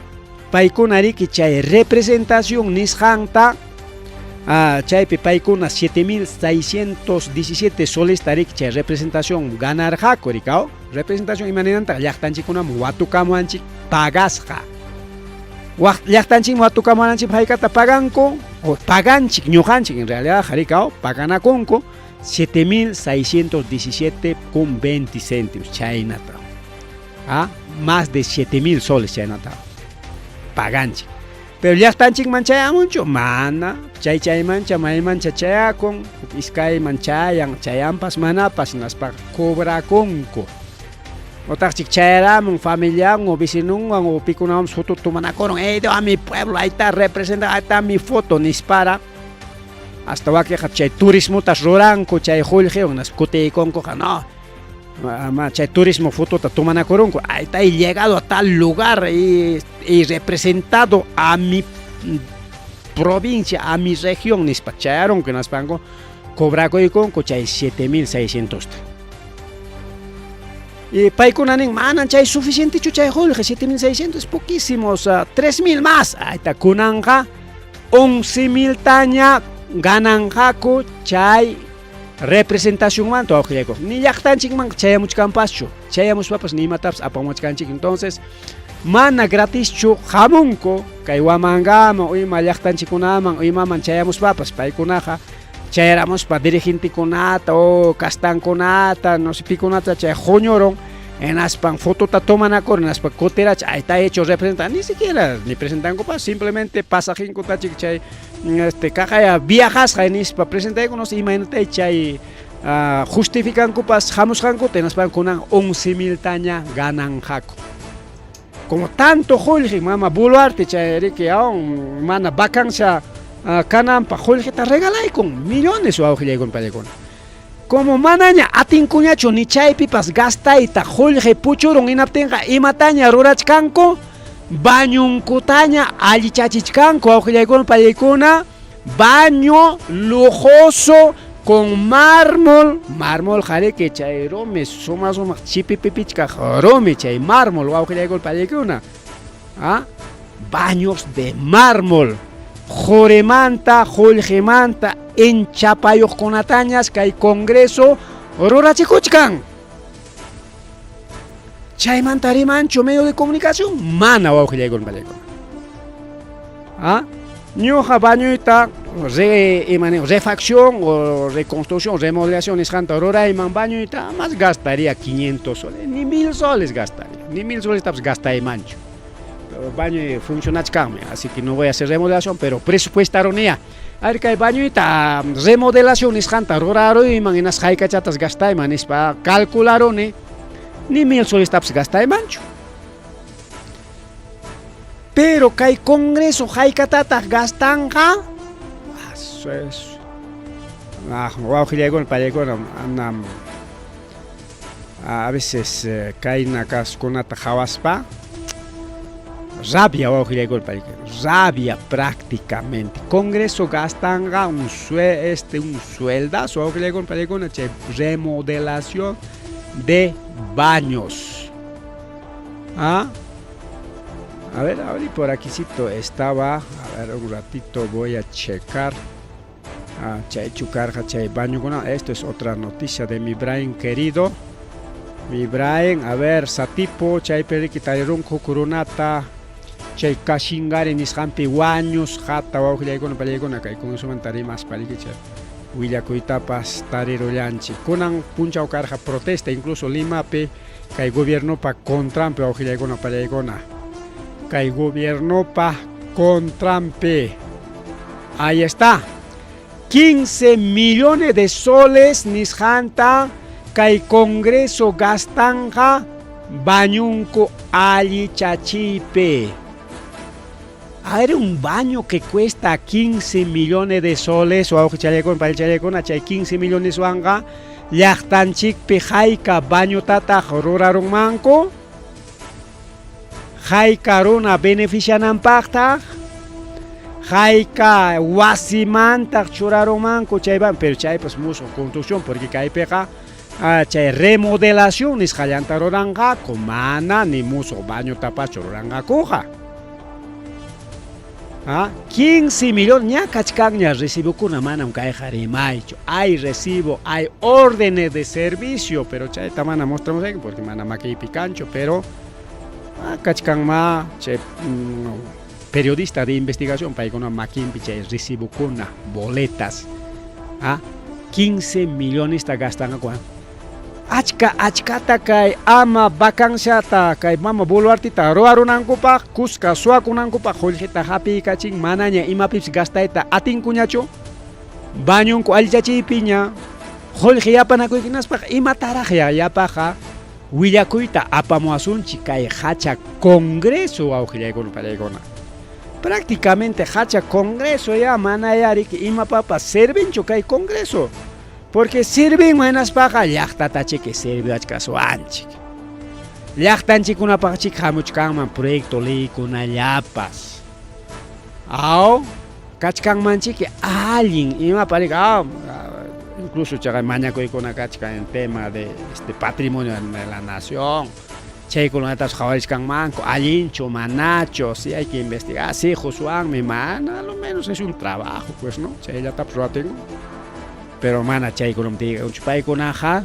paykunariki chay representación nisjanta chaypi paykuna 7.617 soles tarik chay representación ganarja korikao. Representación imanenanta llaqtanchikuna watukamuanchik pagasja. Llaqtanchik watukamuanchik paykata paganko o paganchik ñujanchik en realidad jarikao paganakonko 7.617,20 céntimos chaynata. Más de 7.000 soles chaynata. Paganchik. Pero llaqtanchik manchaya mucho mana chay mancha mancha chayakon iskay manchayan chayampas manapas naspa cobrakonko. Otachik chayaramun familian o vecinunwan o pikunam foto tomanakoron a mi pueblo ahí está representa ahí está mi foto nispara hasta que chay turismo tas roranco chay julgeon nas kuteikonko no chay turismo foto ta tomanakoronko ahí está y llegado a tal lugar y representado a mi provincia a mi región nispacharon que naspango cobrakoykunku chay 7.600. Y paikunanin manan chay suficiente chay Jorge, 7.600 es poquísimo, o sea, 3.000 más. Ahí está, kunanja 11.000 taña gananjaku chay representación man to ajileko. Ni llaqtanchik man chayamuch campaschu, chayamuch papas ni mataps apamuch canchik. Entonces, mana gratischu jamunko kay wamangama uyma llaqtanchikunaman uymaman chayamuch papas paykunaja chayaramos pa dirigentikunata o castankunata, no sé pikunata chay joñoron en aspan foto toman acor en aspan cotera ahí está hecho representar ni siquiera ni presentan copas simplemente pasajin kotachik chay caja viajas jainis pa presentar con nos imagínate chay justifican copas jamos janko tenas pan kunan 11.000 taña ganan jaco como tanto Jorge mama buluarte chay que aún mana vacancia kanan pa Jorge ta regalay con millones o Jorge con palecona. Como manaña atinkuñacho ni chay pipas gastaita Jorge puchuron inaptenga imataña rurachkanko bañun kutaña alichachichkanko Jorge con palecona baño lujoso con mármol jare que chay rome suma chipi pipichka rome chay mármol Jorge con palecona baños de mármol Joremanta, Jorgemanta, en Chapayos con atañas, que hay congreso, Aurora Chicochcan. Chaymanta Rimancho, medio de comunicación, mana o con Baleco. Ñoja bañuita, refacción o reconstrucción, remodelación, es janta Aurora y man bañuita, más gastaría 500 soles, ni 1.000 soles gastaría, ni 1.000 soles gasta mancho. Baño funciona así que no voy a hacer remodelación, pero presupuestaron ya. A ver que el baño está remodelación es janta raro y man en las jaicachatas gasta man es para calcularon ni 1.000 soles gasta mancho. Pero que hay congreso jaicatatas gastan eso es. Wow, que llegó el payeco a veces caen acá con una tajabaspa. Rabia rabia prácticamente. Congreso gastan un sueldazo una remodelación de baños. A ver, por aquí estaba. A ver, un ratito voy a checar. Chay chucarja, chay baño. Esto es otra noticia de mi Brian querido. Mi Brian, a ver, Satipo, chay periquitarun kukurunata. Chay kashingari nishampi waños jata wauhilay con paligona kay con eso mantari más paliquicha Villacuitapas tariroyanchi kunan punchao carja protesta incluso Lima pe kay gobierno pa contrampe wauhilay con paligona kay gobierno pa contrampe ahí está 15 millones de soles nishanta kay congreso gastanja bañunco ali chachipe. A ver, un baño que cuesta 15 millones de soles, o algo chalecón para el chalecón, hay 15 millones de anga, yachtanchik pejaika baño tata jororarun manco, jaika runa beneficianan pacta, jaika wasimanta churarun manco, chayban, pero chay pues mucho construcción, porque chay peja, chay remodelación, es jayantaroranga, comana, ni mucho baño tapa chororanga coja. 15 millones ya cachcañas recibo con una mano un caejarimaicho. Hay recibo, hay órdenes de servicio, pero chay tamana mostramos aquí porque mana maqui picancho, pero cachcan ma periodista de investigación para con una maquin chay recibo con una boletas. 15 millones está gastando con achkata kay ama vacancia ta kay mama boluartita roarunankupa kuska suakunankupa joljeta hapi kaching manaña imapips gastaita atinkuñacho bañunku alchachipiña jolje yapanakuykinaspaq imataraqya yapaqa willakuyta apamuasunchi kay hacha congreso awqillaykuna prácticamente hacha congreso ya manayarik imapapa servincho kay congreso. Porque sirven buenas pajas, llaqtatachi que sirve achcaso anchik. Llaqtanchik una pachik hamuchkanman proyecto ley kuna llapas. Kachkanmanchik alguien ima parik incluso chay mañakuykuna kachka en tema de patrimonio de la nación. Chaykunatas jawariscan manco, allincho, manacho, si hay que investigar, sí, Josuán, mi mana, a lo menos es un trabajo, pues, ¿no? Chay ya taps tengo. Pero mana chaykunam diga, unchpaykunaja,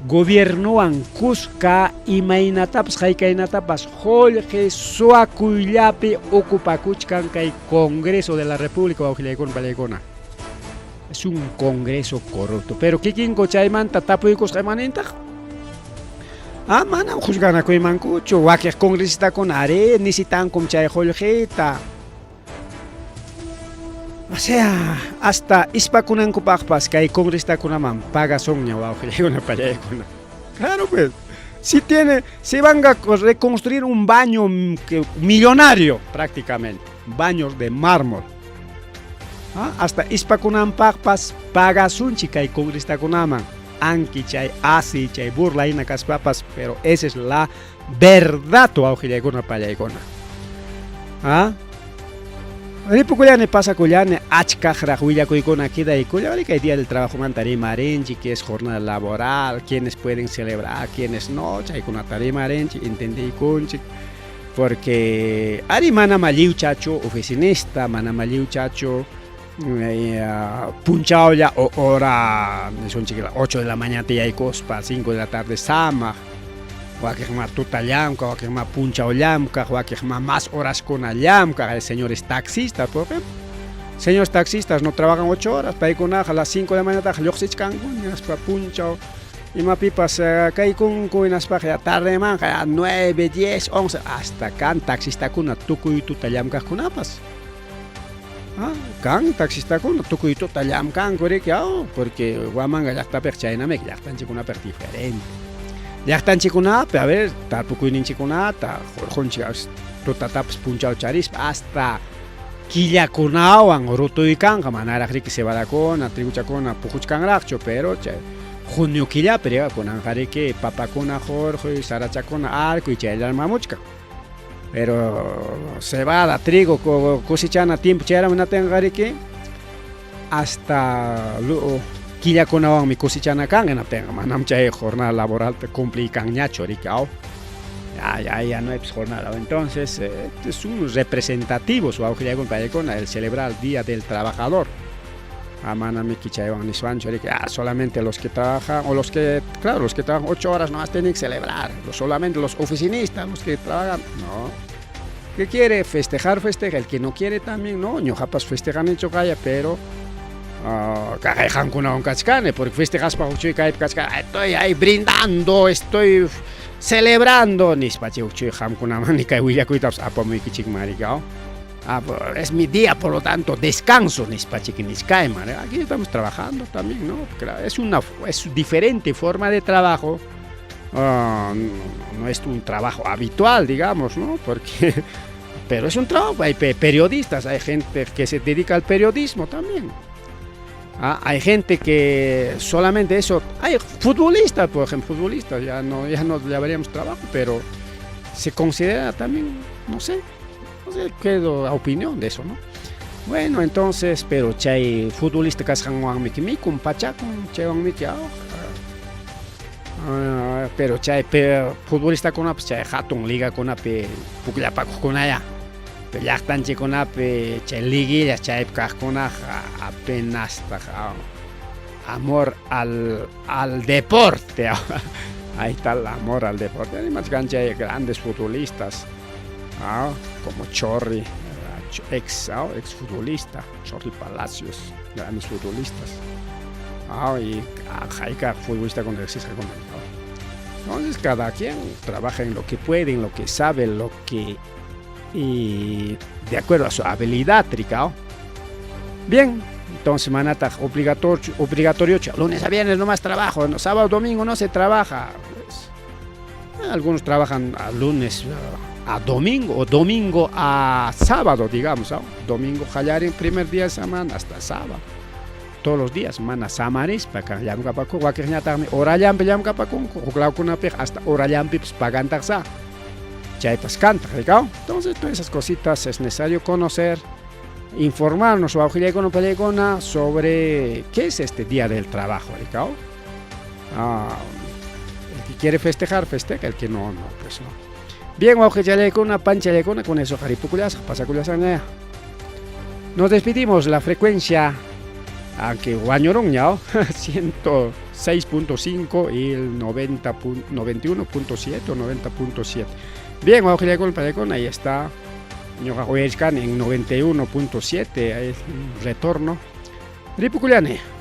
gobierno an Cusca y mainatapas, jaikainatapas, Jorge Suacuyapi, ocupacuchcan kay Congreso de la República, Auxilaicon Palaicona. Es un congreso corrupto, pero ¿qué quien cochaymanta tapuicos jaimanenta? Mana juzgana koy mancucho, wakej congresista con are, ni si tan como chay Jorgeta. O sea, hasta ispakunan kupakpas que hay congresista con aman paga soña o una payaycuna. Claro pues, si van a reconstruir un baño millonario prácticamente, baños de mármol. Hasta ispakunan pakpas paga sunchi que hay congresista con aman. Anki chay asi chay burla ina papas, pero esa es la verdad tu auxilaicona payaycona. Ripuculiane pasa culiane achkajra huillacuicona queda y culiane que hay día del trabajo mantarima arenchi, que es jornada laboral, quienes pueden celebrar, quienes no, chay con tarima arenchi, entendí conchi, porque ari mana maliu chacho oficinista, mana maliu chacho punchao ya hora, son chiquila 8 de la mañana te hay cospa, 5 de la tarde sama. Wakejma tutallamka, wakejma punchaollamka, wakejma más horas con allamka, señores taxistas, por ejemplo. Señores taxistas no trabajan 8 horas, para ir con a las 5 de la mañana, yoxichkan, para punchao. Y mapipas, kaikun, kuinas para tarde man, a 9, 10, 11, hasta can taxista con a tukuy tutallamka kunapas. Kan taxista con a tukuy tutallamka, porque guamanga ya está perchaina, me ya están chicuna per diferente. Ya están chicuna, a ver, tapukuinin chicuna, ta jorjonchas, tutataps punchao charis, hasta killakunawan, rutuikan, manara que se va con, a triguchacona, pujuchkan racho, pero junio quilla, pero con anjare que papacona, Jorge, sarachacona, arco y chayar mamuchka. Pero se va a trigo, cosechan a tiempo, chayar manatengare que hasta luego. Quilla con agua mi cosechana can en la tenga, manam chay jornada laboral te complican ñacho ricao. Ya no es jornada. Entonces es un representativo su auge con payecona el celebrar el Día del Trabajador. Manami kichayaban ni suancho solamente los que trabajan o los que los que trabajan 8 horas no más tienen que celebrar. Solamente los oficinistas, los que trabajan, no. ¿Qué quiere festejar? Festeja. El que no quiere también, no. Ñojapas festejan en Chocaya, pero cagajan con un cascane, porque festejas para Uchuy Caip Cascane, estoy ahí brindando, estoy celebrando, ni spache Uchuy Ham con una manica y Willacuitas, apomikichik maricao. Es mi día, por lo tanto, descanso, ni spache que ni cae, aquí estamos trabajando también, ¿no? Es diferente forma de trabajo, no es un trabajo habitual, digamos, ¿no? Porque, pero es un trabajo, hay periodistas, hay gente que se dedica al periodismo también. Hay gente que solamente eso, hay futbolistas, por ejemplo, futbolistas, ya no le veríamos trabajo, pero se considera también, no sé qué es la opinión de eso, ¿no? Bueno, entonces, pero chay futbolista casjan miki con pachacon, chay miki pero chay futbolista con pues chay hatun liga con ape puklapaco con allá. Ya están chicos chay liguillas chay cascona apenas amor al deporte. Ahí está el amor al deporte. Además hay grandes futbolistas como Chorri, ex futbolista, Chorri Palacios, grandes futbolistas. Y Jaika, futbolista con el César con el. Entonces cada quien trabaja en lo que puede, en lo que sabe, y de acuerdo a su habilidad, Tricao. Bien, entonces manata obligatorio, lunes a viernes no más trabajo, no, sábado, domingo no se trabaja. Pues, algunos trabajan a lunes a domingo, o domingo a sábado, digamos, domingo jallar en primer día de semana hasta sábado. Todos los días, mana samaris, para que llame capaco, cualquier ñatame, hora llame capaco, hasta hora llame, pues pagan taxa. Chay pues canta, ¿no? Entonces todas esas cositas es necesario conocer informarnos o pelegona sobre qué es este Día del Trabajo, ¿no? El que quiere festejar, festeja, el que no, pues no. Bien, una pancha con eso, jaripuculas, pasaculas. Nos despedimos, la frecuencia, aunque guañorón ya, 106.5 y el 91.7 o 90.7. Bien, ahí está. En 91.7, retorno. Ripuculiane.